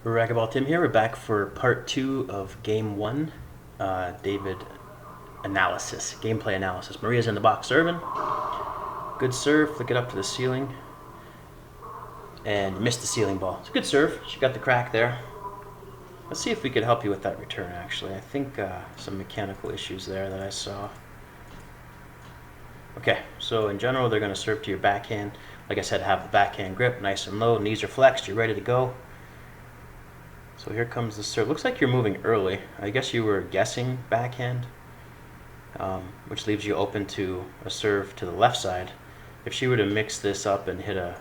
Racquetball Tim here. We're back for part 2 of game 1, David analysis, gameplay analysis. Maria's in the box serving. Good serve, flick it up to the ceiling. And missed the ceiling ball. It's a good serve. She got the crack there. Let's see if we could help you with that return, actually. I think some mechanical issues there that I saw. Okay, so in general, they're going to serve to your backhand. Like I said, have the backhand grip nice and low. Knees are flexed. You're ready to go. So here comes the serve. Looks like you're moving early. I guess you were guessing backhand, which leaves you open to a serve to the left side. If she were to mix this up and hit a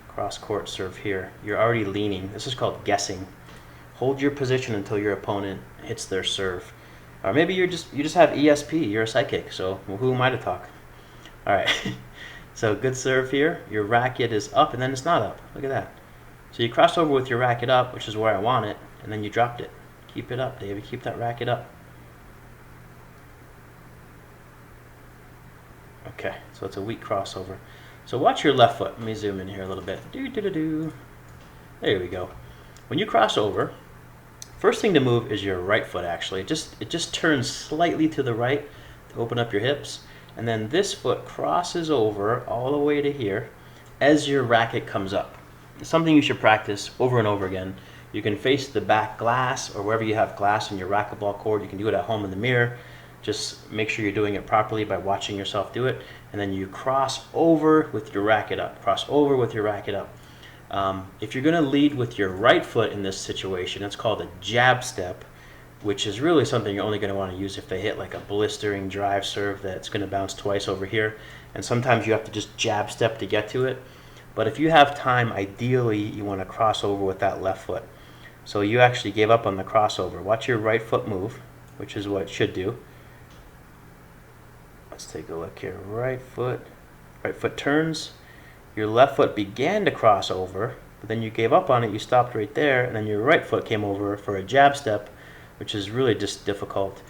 cross-court serve here, you're already leaning. This is called guessing. Hold your position until your opponent hits their serve. Or maybe you just have ESP. You're a psychic. So who am I to talk? All right. So good serve here. Your racket is up and then it's not up. Look at that. So you cross over with your racket up, which is where I want it, and then you dropped it. Keep it up, David. Keep that racket up. Okay, so it's a weak crossover. So watch your left foot. Let me zoom in here a little bit. There we go. When you cross over, first thing to move is your right foot, actually. It just turns slightly to the right to open up your hips. And then this foot crosses over all the way to here as your racket comes up. It's something you should practice over and over again. You can face the back glass or wherever you have glass in your racquetball court. You can do it at home in the mirror. Just make sure you're doing it properly by watching yourself do it. And then you cross over with your racket up. Cross over with your racket up. If you're going to lead with your right foot in this situation, it's called a jab step, which is really something you're only going to want to use if they hit like a blistering drive serve that's going to bounce twice over here. And sometimes you have to just jab step to get to it. But if you have time, ideally, you want to cross over with that left foot. So you actually gave up on the crossover. Watch your right foot move, which is what it should do. Let's take a look here. Right foot turns. Your left foot began to cross over, but then you gave up on it. You stopped right there, and then your right foot came over for a jab step, which is really just difficult.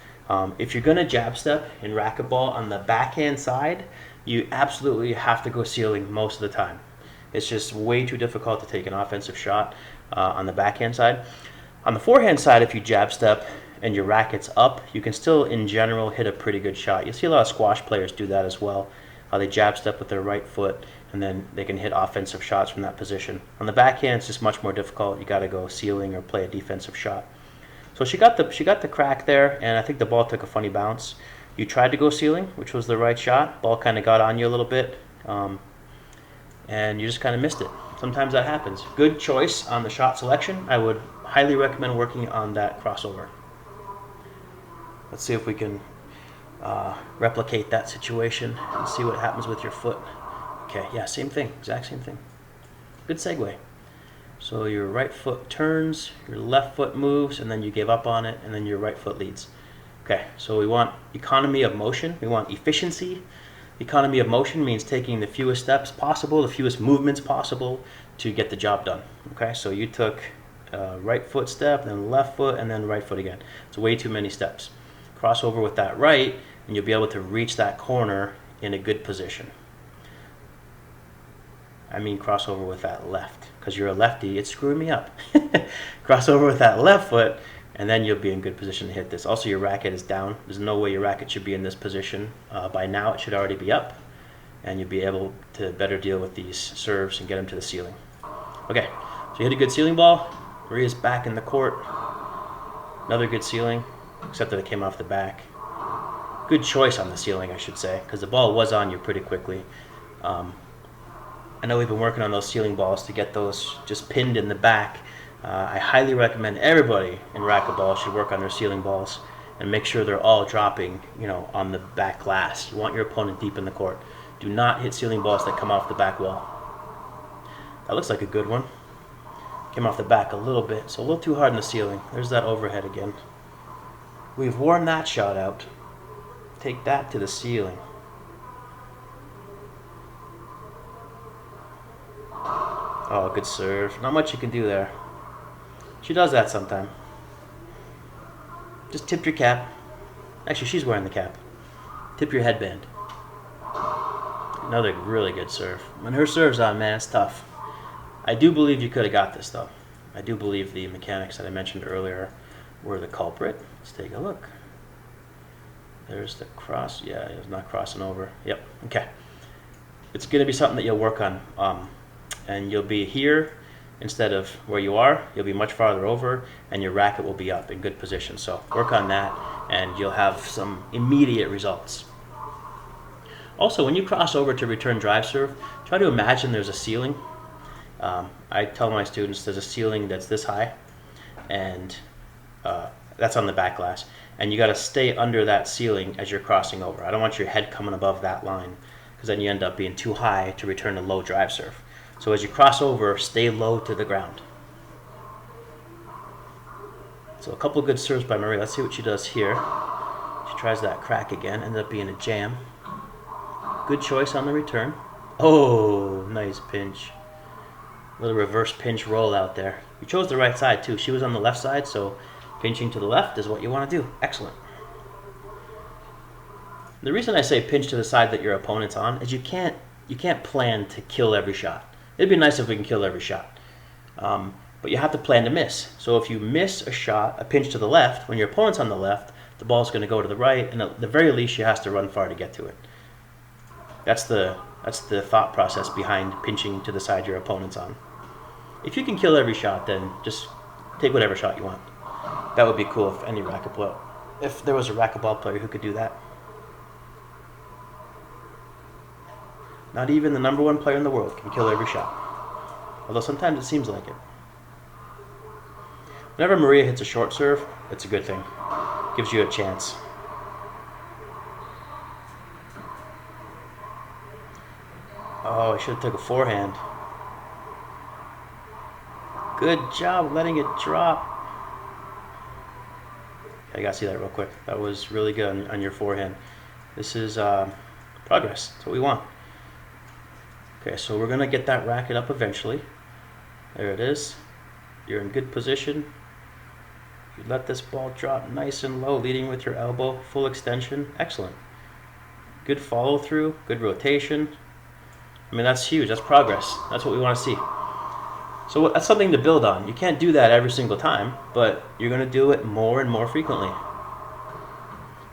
If you're going to jab step in racquetball on the backhand side, you absolutely have to go ceiling most of the time. It's just way too difficult to take an offensive shot on the backhand side. On the forehand side, if you jab step and your racket's up, you can still, in general, hit a pretty good shot. You'll see a lot of squash players do that as well. They jab step with their right foot, and then they can hit offensive shots from that position. On the backhand, it's just much more difficult. You got to go ceiling or play a defensive shot. So she got the crack there, and I think the ball took a funny bounce. You tried to go ceiling, which was the right shot. Ball kind of got on you a little bit. And you just kind of missed it. Sometimes that happens. Good choice on the shot selection. I would highly recommend working on that crossover. Let's see if we can replicate that situation and see what happens with your foot. Okay, yeah, same thing, exact same thing. Good segue. So your right foot turns, your left foot moves, and then you give up on it, and then your right foot leads. Okay, so we want economy of motion. We want efficiency. Economy of motion means taking the fewest steps possible, the fewest movements possible to get the job done. Okay, so you took right foot step, then left foot, and then right foot again. It's way too many steps. Cross over with that right, and you'll be able to reach that corner in a good position. I mean cross over with that left, because you're a lefty, it's screwing me up. Cross over with that left foot, and then you'll be in good position to hit this. Also, your racket is down. There's no way your racket should be in this position. By now, it should already be up, and you'll be able to better deal with these serves and get them to the ceiling. Okay, so you hit a good ceiling ball. Maria's back in the court. Another good ceiling, except that it came off the back. Good choice on the ceiling, I should say, because the ball was on you pretty quickly. I know we've been working on those ceiling balls to get those just pinned in the back. I highly recommend everybody in racquetball should work on their ceiling balls and make sure they're all dropping, on the back glass. You want your opponent deep in the court. Do not hit ceiling balls that come off the back wall. That looks like a good one. Came off the back a little bit, so a little too hard in the ceiling. There's that overhead again. We've worn that shot out. Take that to the ceiling. Oh, good serve. Not much you can do there. She does that sometime. Just tip your cap. Actually, she's wearing the cap. Tip your headband. Another really good serve. When her serve's on, man, it's tough. I do believe you could have got this, though. I do believe the mechanics that I mentioned earlier were the culprit. Let's take a look. There's the cross. Yeah, it's not crossing over. Yep. Okay. It's going to be something that you'll work on, and you'll be here instead of where you are. You'll be much farther over, and your racket will be up in good position. So work on that, and you'll have some immediate results. Also, when you cross over to return drive serve, try to imagine there's a ceiling. I tell my students there's a ceiling that's this high, and that's on the back glass, and you got to stay under that ceiling as you're crossing over. I don't want your head coming above that line, because then you end up being too high to return a low drive serve. So as you cross over, stay low to the ground. So a couple of good serves by Maria. Let's see what she does here. She tries that crack again, ended up being a jam. Good choice on the return. Oh, nice pinch. Little reverse pinch roll out there. You chose the right side too. She was on the left side, so pinching to the left is what you want to do. Excellent. The reason I say pinch to the side that your opponent's on is you can't plan to kill every shot. It'd be nice if we can kill every shot, but you have to plan to miss. So if you miss a shot, a pinch to the left, when your opponent's on the left, the ball's going to go to the right, and at the very least, she has to run far to get to it. That's the thought process behind pinching to the side your opponent's on. If you can kill every shot, then just take whatever shot you want. That would be cool if there was a racquetball player who could do that. Not even the #1 player in the world can kill every shot. Although sometimes it seems like it. Whenever Maria hits a short serve, it's a good thing. Gives you a chance. Oh, I should have took a forehand. Good job letting it drop. I gotta see that real quick. That was really good on your forehand. This is progress. That's what we want. Okay, so we're gonna get that racket up eventually. There it is. You're in good position. You let this ball drop nice and low, leading with your elbow, full extension. Excellent. Good follow through, good rotation. I mean, that's huge. That's progress. That's what we want to see. So that's something to build on. You can't do that every single time, but you're going to do it more and more frequently.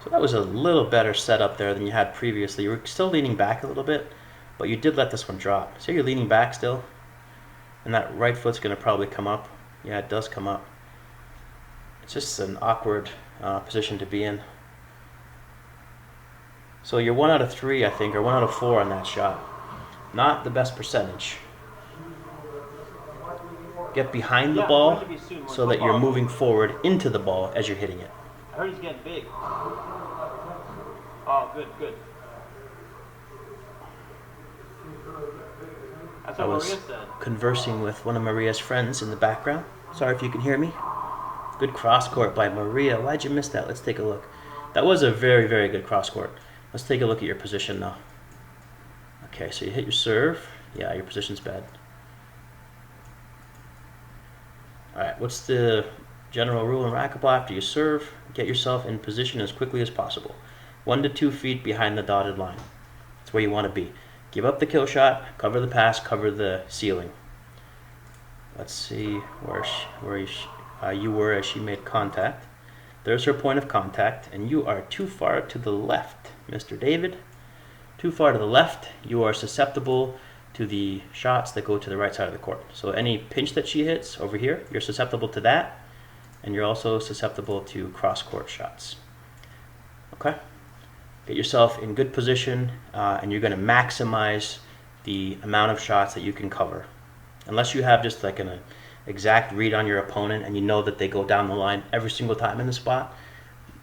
So that was a little better setup there than you had previously. You were still leaning back a little bit, but you did let this one drop. So you're leaning back still, and that right foot's going to probably come up. Yeah, it does come up. It's just an awkward position to be in. So you're 1 out of 3, I think, or 1 out of 4 on that shot. Not the best percentage. Get behind the ball so that you're moving forward into the ball as you're hitting it. I heard he's getting big. Oh, good, good. That's what Maria said. Conversing with one of Maria's friends in the background. Sorry if you can hear me. Good cross court by Maria. Why'd you miss that? Let's take a look. That was a very, very good cross court. Let's take a look at your position now. Okay, so you hit your serve. Yeah, your position's bad. Alright, what's the general rule in racquetball? After you serve, get yourself in position as quickly as possible. 1 to 2 feet behind the dotted line. That's where you want to be. Give up the kill shot, cover the pass, cover the ceiling. Let's see where you were as she made contact. There's her point of contact, and you are too far to the left, Mr. David. Too far to the left. You are susceptible to the shots that go to the right side of the court. So any pinch that she hits over here, you're susceptible to that, and you're also susceptible to cross-court shots. Okay? Get yourself in good position, and you're going to maximize the amount of shots that you can cover. Unless you have just like an exact read on your opponent and you know that they go down the line every single time in the spot,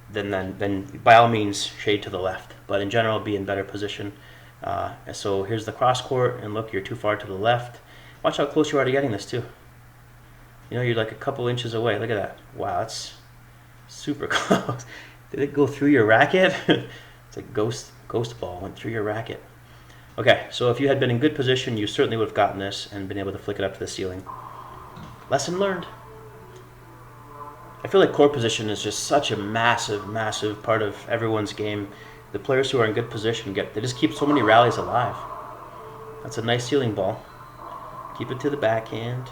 then by all means shade to the left. But in general, be in better position. So here's the cross court, and look, you're too far to the left. Watch how close you are to getting this too. You know, you're like a couple inches away. Look at that. Wow, that's super close. Did it go through your racket? It's like ghost ball went through your racket. Okay, so if you had been in good position, you certainly would have gotten this and been able to flick it up to the ceiling. Lesson learned. I feel like court position is just such a massive, massive part of everyone's game. The players who are in good position they just keep so many rallies alive. That's a nice ceiling ball. Keep it to the backhand.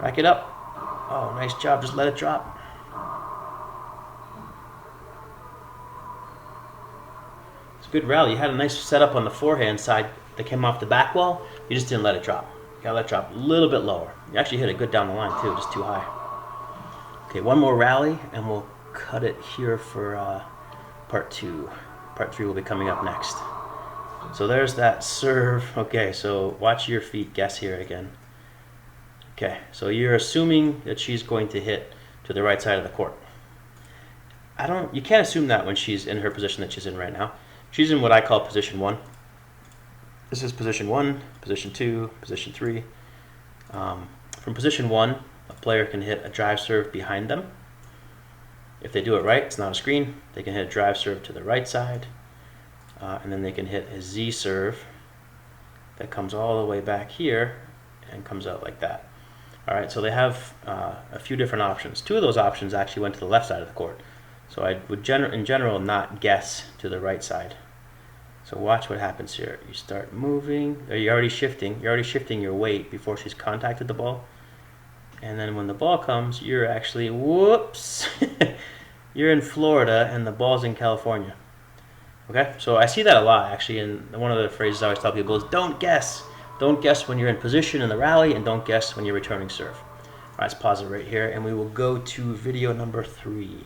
Rack it up. Oh, nice job. Just let it drop. It's a good rally. You had a nice setup on the forehand side that came off the back wall. You just didn't let it drop. You gotta let it drop a little bit lower. You actually hit it good down the line too, just too high. Okay, one more rally and we'll cut it here for part 2. Part 3 will be coming up next. So there's that serve. Okay, so watch your feet guess here again. Okay, so you're assuming that she's going to hit to the right side of the court. You can't assume that when she's in her position that she's in right now. She's in what I call position 1. This is position 1, position 2, position 3. From position 1, a player can hit a drive serve behind them. If they do it right, it's not a screen. They can hit a drive serve to the right side, and then they can hit a Z serve that comes all the way back here and comes out like that. All right, so they have a few different options. 2 of those options actually went to the left side of the court. So I would in general not guess to the right side. So watch what happens here. You start moving, or you're already shifting. You're already shifting your weight before she's contacted the ball. And then when the ball comes, you're actually, whoops, you're in Florida and the ball's in California. Okay, so I see that a lot actually, and one of the phrases I always tell people is don't guess. Don't guess when you're in position in the rally, and don't guess when you're returning serve. All right, let's pause it right here, and we will go to video number 3.